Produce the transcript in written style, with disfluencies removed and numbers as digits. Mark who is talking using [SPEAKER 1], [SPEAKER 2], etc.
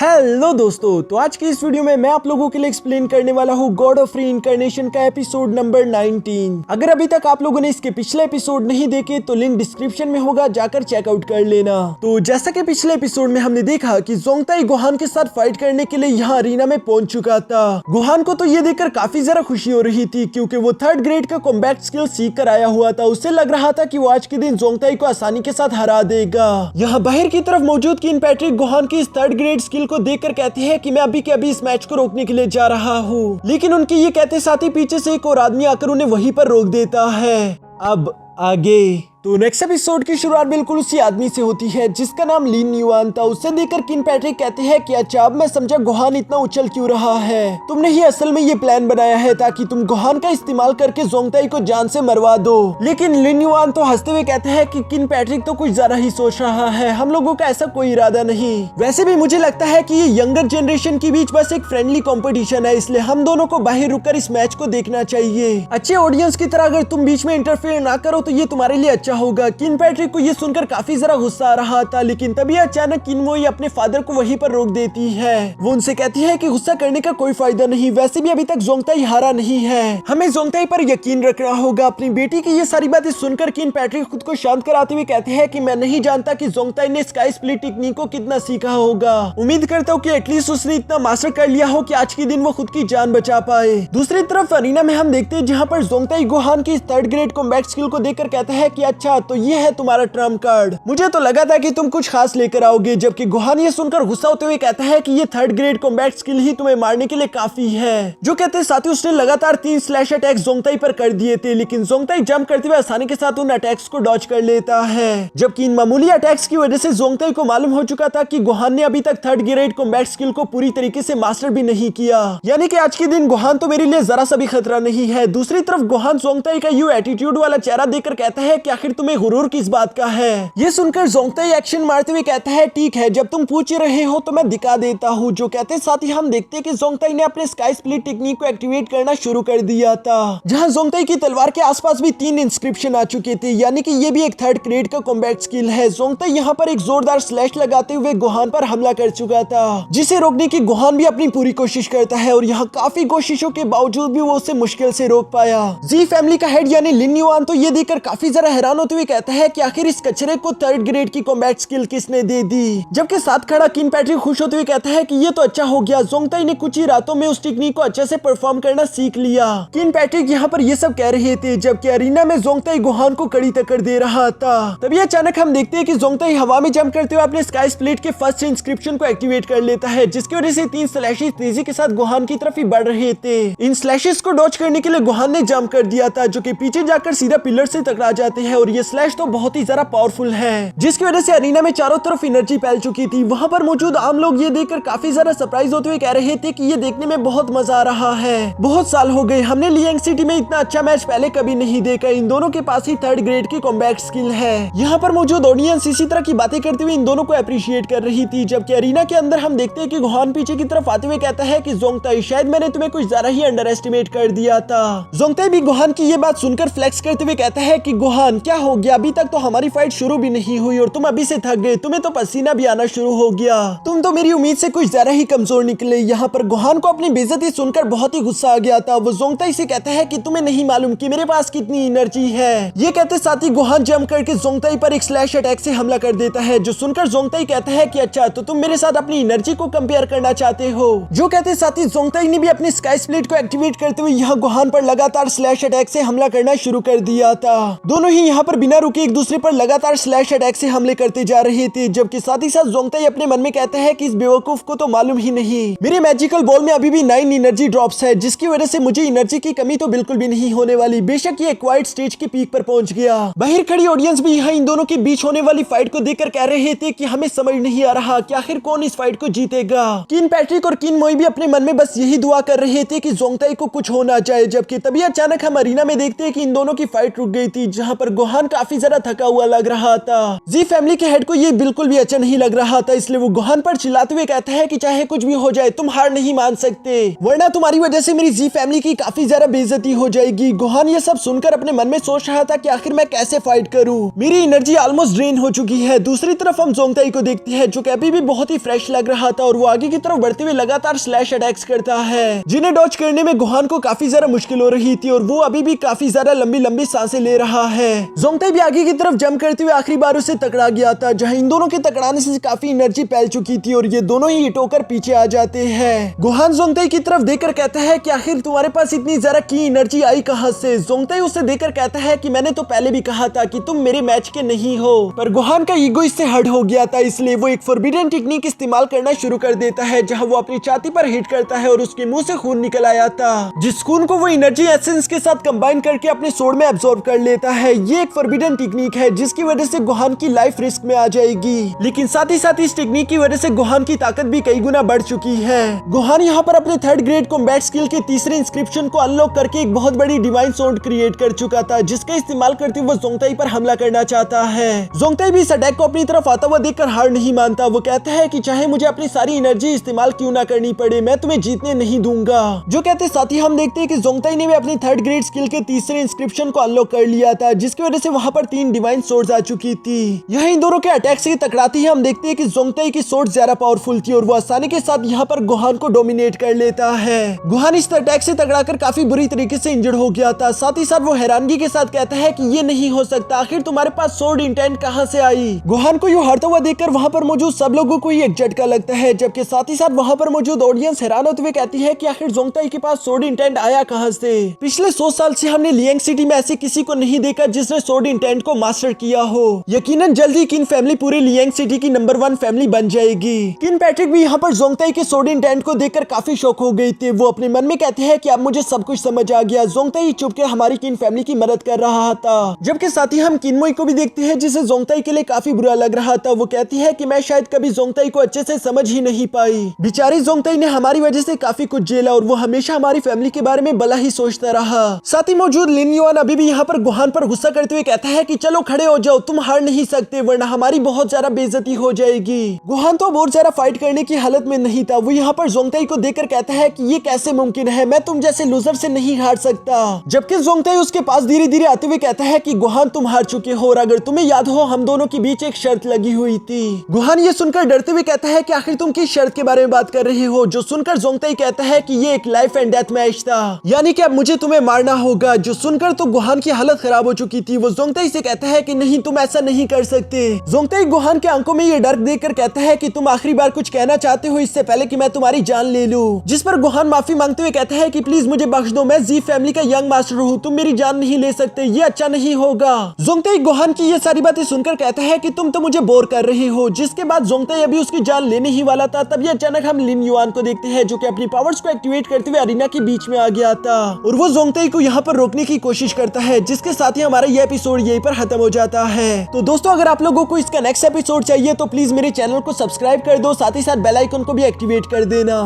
[SPEAKER 1] Hello दोस्तों, तो आज की इस वीडियो में मैं आप लोगों के लिए एक्सप्लेन करने वाला हूँ गॉड ऑफ रीइंकार्नेशन का एपिसोड नंबर 19। अगर अभी तक आप लोगों ने इसके पिछले एपिसोड नहीं देखे तो लिंक डिस्क्रिप्शन में होगा, जाकर चेकआउट कर लेना। तो जैसा कि पिछले एपिसोड में हमने देखा कि जोंगताई गोहान के साथ फाइट करने के लिए यहाँ अरीना में पहुंच चुका था। गोहान को तो ये देखकर काफी ज्यादा खुशी हो रही थी क्योंकि वो 3rd ग्रेड का कॉम्बैट स्किल सीख कर आया हुआ था। उसे लग रहा था कि वो आज के दिन जोंगताई को आसानी के साथ हरा देगा। यहाँ बाहर की तरफ मौजूद किन पैट्रिक गोहान की इस 3rd ग्रेड स्किल को देखकर कहते हैं कि मैं अभी के अभी इस मैच को रोकने के लिए जा रहा हूँ, लेकिन उनके ये कहते साथ ही पीछे से एक और आदमी आकर उन्हें वहीं पर रोक देता है। अब आगे तो नेक्स्ट एपिसोड की शुरुआत बिल्कुल उसी आदमी से होती है जिसका नाम लिन युआन था। उसे देखकर किन पैट्रिक कहते हैं कि अच्छा अब मैं समझा गोहान इतना उछल क्यों रहा है। तुमने ही असल में ये प्लान बनाया है ताकि तुम गोहान का इस्तेमाल करके जोंगताई को जान से मरवा दो। लेकिन लिन युआन तो हंसते हुए कहते हैं कि किन पैट्रिक तो कुछ ज्यादा ही सोच रहा है, हम लोगों का ऐसा कोई इरादा नहीं। वैसे भी मुझे लगता है कि ये यंगर जनरेशन के बीच बस एक फ्रेंडली कॉम्पिटिशन है, इसलिए हम दोनों को बाहर रुककर इस मैच को देखना चाहिए। अच्छे ऑडियंस की तरह अगर तुम बीच में इंटरफेयर ना करो तो ये तुम्हारे लिए अच्छा होगा। किन पैट्रिक को ये सुनकर काफी जरा गुस्सा आ रहा था, लेकिन तभी अचानक किनमोई अपने फादर को वहीं पर रोक देती है। वो उनसे कहती है कि गुस्सा करने का कोई फायदा नहीं, वैसे भी अभी तक जोंगताई हारा नहीं है, हमें जोंगताई पर यकीन रखना होगा। अपनी बेटी की ये सारी बातें सुनकर किन पैट्रिक खुद को शांत कराते हुए कहते हैं कि मैं नहीं जानता कि जोंगताई ने स्काई स्प्लिट टेक्निक को कितना सीखा होगा। उम्मीद करता हूँ कि एटलीस्ट उसने इतना मास्टर कर लिया हो कि आज के दिन वो खुद की जान बचा पाए। दूसरी तरफ अरीना में हम देखते हैं जहाँ पर जोंगताई गोहान की 3rd ग्रेड कॉम्बैट स्किल को देखकर कहता है कि अच्छा तो ये है तुम्हारा ट्रम्प कार्ड, मुझे तो लगा था कि तुम कुछ खास लेकर आओगे। जबकि गोहान ये सुनकर गुस्सा होते हुए कहता है कि ये 3rd ग्रेड कॉम्बैट स्किल ही तुम्हें मारने के लिए काफी है। जो कहते साथ ही उसने लगातार 3 स्लैश अटैक जोंगताई पर कर दिए थे, लेकिन जोंगताई जंप करते हुए आसानी के साथ उन अटैक्स को डॉज कर लेता है। जबकि इन मामूली अटैक्स की वजह से जोंगताई को मालूम हो चुका था कि गोहान ने अभी तक 3rd ग्रेड कॉम्बैट स्किल को पूरी तरीके से मास्टर भी नहीं किया, यानी कि आज के दिन गोहान तो मेरे लिए जरा सा भी खतरा नहीं है। दूसरी तरफ गोहान जोंगताई का यू एटीट्यूड वाला चेहरा देखकर कहता है कि आखिर तुम्हें गुरूर किस बात का है। ये सुनकर जोंगताई एक्शन मारते हुए कहता है ठीक है, जब तुम पूछ रहे हो तो मैं दिखा देता हूँ। जो कहते साथ ही हम देखते हैं कि जोंगताई ने अपने स्काई स्प्लिट टेक्निक को एक्टिवेट करना शुरू कर दिया था, जहाँ जोंगताई की तलवार के आसपास भी 3 इंस्क्रिप्शन आ चुके थे, यानी कि ये भी एक 3rd ग्रेड का कॉम्बैट स्किल है। जोंगताई यहाँ पर एक जोरदार स्लैश लगाते हुए गोहान पर हमला कर चुका था, जिसे रोकने की गोहान भी अपनी पूरी कोशिश करता है और यहाँ काफी कोशिशों के बावजूद भी वो उसे मुश्किल से रोक पाया। जी फैमिली का हेड यानी लिन युआन तो ये देखकर काफी जरा हैरान होते हुए कहता है कि आखिर इस कचरे को 3rd ग्रेड की कॉम्बैट स्किल किसने दे दी। जबकि साथ खड़ा किन पैट्रिक खुश होते हुए कहता है कि ये तो अच्छा हो गया, जोंगताई ने कुछ ही रातों में उस टेक्निक को अच्छे से परफॉर्म करना सीख लिया। किन पैट्रिक यहाँ पर ये सब कह रहे थे जबकि अरीना में जोंगताई गोहान को कड़ी टक्कर दे रहा था। तभी अचानक हम देखते हैं कि जोंगताई हवा में जंप करते हुए अपने स्काई स्प्लिट के फर्स्ट इंस्क्रिप्शन को एक्टिवेट कर लेता है, जिसकी वजह से 3 स्लैशेस तेजी के साथ गोहान की तरफ ही बढ़ रहे थे। इन स्लैशेस को डॉज करने के लिए गोहान ने जंप कर दिया था, जो कि पीछे जाकर सीधा पिलर से टकरा जाते हैं और ये स्लैश तो बहुत ही ज्यादा पावरफुल है, जिसकी वजह से अरीना में चारों तरफ एनर्जी फैल चुकी थी। वहां पर मौजूद आम लोग ये देखकर काफी ज्यादा सरप्राइज होते हुए कह रहे थे कि ये देखने में बहुत मजा आ रहा है, बहुत साल हो गए, हमने लियांग सिटी में इतना अच्छा मैच पहले कभी नहीं देखा। इन दोनों के पास ही 3rd ग्रेड की कॉम्बैट स्किल है। यहाँ पर मौजूद ऑडियंस इसी तरह की बातें करते हुए इन दोनों को अप्रिशिएट कर रही थी। जबकि अरीना के अंदर हम देखते हैं कि गोहान पीछे की तरफ आते हुए कहता है कि जोंगताई शायद मैंने तुम्हें कुछ ज्यादा ही अंडर एस्टिमेट कर दिया था। जोंगताई भी गोहान की ये बात सुनकर फ्लेक्स करते हुए कहता है कि गोहान क्या हो गया, अभी तक तो हमारी फाइट शुरू भी नहीं हुई और तुम अभी से थक गए, तुम्हें तो पसीना भी आना शुरू हो गया, तुम तो मेरी उम्मीद से कुछ ज्यादा ही कमजोर निकले। यहाँ पर गोहान को अपनी बेइज्जती सुनकर बहुत ही गुस्सा आ गया था। वो जोंगताई से कहता है कि तुम्हें नहीं मालूम कि मेरे पास कितनी एनर्जी है। ये कहते साथ ही गोहान जंप करके जोंगताई पर एक स्लैश अटैक से हमला कर देता है, जो सुनकर जोंगताई कहता है कि अच्छा तो तुम मेरे साथ अपनी एनर्जी को कंपेयर करना चाहते हो। जो कहते साथ ही जोंगताई ने भी अपनी स्काई स्प्लिट को एक्टिवेट करते हुए यहाँ गोहान पर लगातार स्लैश अटैक से हमला करना शुरू कर दिया था। दोनों ही यहाँ पर बिना रुके एक दूसरे पर लगातार स्लैश अटैक से हमले करते जा रहे थे। जबकि साथ ही साथ जोंगताई अपने मन में कहता है कि इस बेवकूफ को तो मालूम ही नहीं मेरे मैजिकल बॉल में अभी भी 9 एनर्जी ड्रॉप्स है, जिसकी वजह से मुझे एनर्जी की कमी तो बिल्कुल भी नहीं होने वाली। बेशक ये एक्वायर्ड स्टेज की पीक पर पहुंच गया। बाहर खड़ी ऑडियंस भी यहाँ इन दोनों के बीच होने वाली फाइट को देखकर कह रहे थे कि हमें समझ नहीं आ रहा कि आखिर कौन इस फाइट को जीतेगा। किन पैट्रिक और किन मोई भी अपने मन में बस यही दुआ कर रहे थे कि जोंगताई को कुछ हो ना जाए। जबकि तभी अचानक हम अरीना में देखते हैं कि इन दोनों की फाइट रुक गई थी, जहाँ पर गोहान काफी ज्यादा थका हुआ लग रहा था। जी फैमिली के हेड को ये बिल्कुल भी अच्छा नहीं लग रहा था, इसलिए वो गोहान पर चिल्लाते हुए कहता है कि चाहे कुछ भी हो जाए तुम हार नहीं मान सकते, वरना तुम्हारी वजह से मेरी जी फैमिली की काफी ज्यादा बेइज्जती हो जाएगी। गोहान ये सब सुनकर अपने मन में सोच रहा था कि आखिर मैं कैसे फाइट करूं, मेरी एनर्जी ऑलमोस्ट ड्रेन हो चुकी है। दूसरी तरफ हम जोंगताई को देखते हैं जो कि अभी भी बहुत ही फ्रेश लग रहा था और वो आगे की तरफ बढ़ते हुए लगातार स्लैश अटैक्स करता है, जिन्हें डॉज करने में गोहान को काफी ज्यादा मुश्किल हो रही थी और वो अभी भी काफी ज्यादा लंबी लंबी सांसें ले रहा है। जोंगताई भी आगे की तरफ जंप करते हुए आखिरी बार उसे तकड़ा गया था, जहां इन दोनों के तकड़ाने से काफी एनर्जी फैल चुकी थी और ये दोनों ही हिट होकर पीछे आ जाते हैं। गोहान जोंगताई की तरफ देखकर कहता है कि आखिर तुम्हारे पास इतनी ज्यादा की एनर्जी आई कहां से। जोंगताई उसे देखकर कहता है कि मैंने तो पहले भी कहा था कि तुम मेरे मैच के नहीं हो, पर गोहान का ईगो इससे हर्ट हो गया था, इसलिए वो एक फॉरबिडन टेक्निक इस्तेमाल करना शुरू कर देता है, जहां वो अपनी छाती पर हिट करता है और उसके मुंह से खून निकल आया था, जिस खून को वो एनर्जी एसेंस के साथ कंबाइन करके अपने सोड में एब्सॉर्ब कर लेता है। ये एक फॉरबिडन टेक्निक है जिसकी वजह से गोहान की लाइफ रिस्क में आ जाएगी, लेकिन साथ ही साथ इस टेक्निक की वजह से गोहान की ताकत भी कई गुना बढ़ चुकी है। गोहान यहाँ पर अपने 3rd ग्रेड कॉम्बैट स्किल के तीसरे इंस्क्रिप्शन को अनलॉक करके एक बहुत बड़ी डिवाइन सोड क्रिएट कर चुका था, जिसका इस्तेमाल करते हुए वो जोंगताई पर हमला करना चाहता है। जोंगताई भी इस अटैक को अपनी तरफ आता हुआ देखकर हार नहीं मानता। वो कहता है कि चाहे मुझे अपनी सारी एनर्जी इस्तेमाल क्यों ना करनी पड़े, मैं तुम्हें जीतने नहीं दूंगा। जो कहते साथ ही हम देखते हैं कि जोंगताई ने भी अपनी 3rd ग्रेड स्किल के तीसरे इंस्क्रिप्शन को अनलॉक कर लिया था, जिसकी वजह से वहां पर 3 डिवाइन सोर्ड्स आ चुकी थी। यहाँ इन दोनों के अटैक से टकराते ही हम देखते हैं कि जोंगताई की सोर्ड ज्यादा पावरफुल थी और वो आसानी के साथ यहाँ पर गोहान को डोमिनेट कर लेता है। गोहान इस अटैक से टकराकर काफी बुरी तरीके से इंजर्ड हो गया था। साथ ही साथ वो हैरानगी के साथ कहता है कि ये नहीं हो सकता, आखिर तुम्हारे पास सोर्ड इंटेंट कहां से आई। गोहान को यूं हारता हुआ देखकर वहां पर मौजूद सब लोगों को ये एक झटका लगता है, जबकि साथ ही साथ वहां पर मौजूद ऑडियंस हैरान होते हुए कहती है कि आखिर जोंगताई के पास सोर्ड इंटेंट आया कहां से। पिछले 100 साल से हमने लियांग सिटी में ऐसे किसी को नहीं देखा जिसने सोर्ड इंटेंट को मास्टर किया हो। यकीनन जल्दी किन फैमिली पूरे लियांग सिटी की नंबर 1 फैमिली बन जाएगी। किन पैट्रिक भी यहाँ पर जोंगताई के सोर्ड इंटेंट को देखकर काफी शॉक हो गई थी। वो अपने मन में कहते हैं कि अब मुझे सब कुछ समझ आ गया, जोंगताई चुप के हमारी किन फैमिली की मदद कर रहा था। जबकि साथ ही हम किनमोई को भी देखते हैं जिसे जोंगताई के लिए काफी बुरा लग रहा था। वो कहती है कि मैं शायद कभी जोंगताई को अच्छे से समझ ही नहीं पाई, बेचारी जोंगताई ने हमारी वजह से काफी कुछ झेला और वो हमेशा हमारी फैमिली के बारे में भला ही सोचता रहा। साथ ही मौजूद लिन युआन अभी भी यहाँ पर गोहान पर गुस्सा करते हुए कहता है कि चलो खड़े हो जाओ, तुम हार नहीं सकते वरना हमारी बहुत ज्यादा बेइज्जती हो जाएगी। गोहान तो बहुत ज्यादा फाइट करने की हालत में नहीं था। वो यहाँ पर जोंगताई को देखकर कहता है कि ये कैसे मुमकिन है, मैं तुम जैसे लूजर से नहीं हार सकता। जबकि जोंगताई उसके पास धीरे धीरे आते हुए कहता है कि गोहान तुम हार चुके हो और अगर तुम्हें याद हो हम दोनों के बीच एक शर्त लगी हुई थी। गोहान ये सुनकर डरते हुए कहता है कि आखिर तुम किस शर्त के बारे में बात कर रहे हो। जो सुनकर जोंगताई कहता है कि ये एक लाइफ एंड डेथ मैच था, यानी कि अब मुझे तुम्हें मारना होगा। जो सुनकर तो गोहान की हालत खराब हो चुकी थी। वो जोंगताई से कहता है कि नहीं तुम ऐसा नहीं कर सकते। जोंगताई गोहान के आंखों में ये डर देखकर कहता है कि तुम आखिरी बार कुछ कहना चाहते हो इससे पहले कि मैं तुम्हारी जान ले लूं। जिस पर गोहान माफी मांगते हुए कहता है कि प्लीज मुझे बख्श दो, मैं जी फैमिली का यंग मास्टर हूँ, तुम मेरी जान नहीं ले सकते, ये अच्छा नहीं होगा। जोंगताई गोहान की ये सारी बातें सुनकर कहता है कि तुम तो मुझे बोर कर रहे हो। जिसके बाद जोंगताई अभी उसकी जान लेने ही वाला था, तभी अचानक हम लिन युआन को देखते हैं जो कि अपनी पावर्स को एक्टिवेट करते हुए अरीना के बीच में आ गया था और वो जोंगताई को यहाँ पर रोकने की कोशिश करता है, जिसके साथ ही हमारा ये एपिसोड यहीं पर खत्म हो जाता है। तो दोस्तों अगर आप लोगों को इसका नेक्स्ट एपिसोड चाहिए तो प्लीज मेरे चैनल को सब्सक्राइब कर दो, साथ ही साथ बेल आइकन को भी एक्टिवेट कर देना।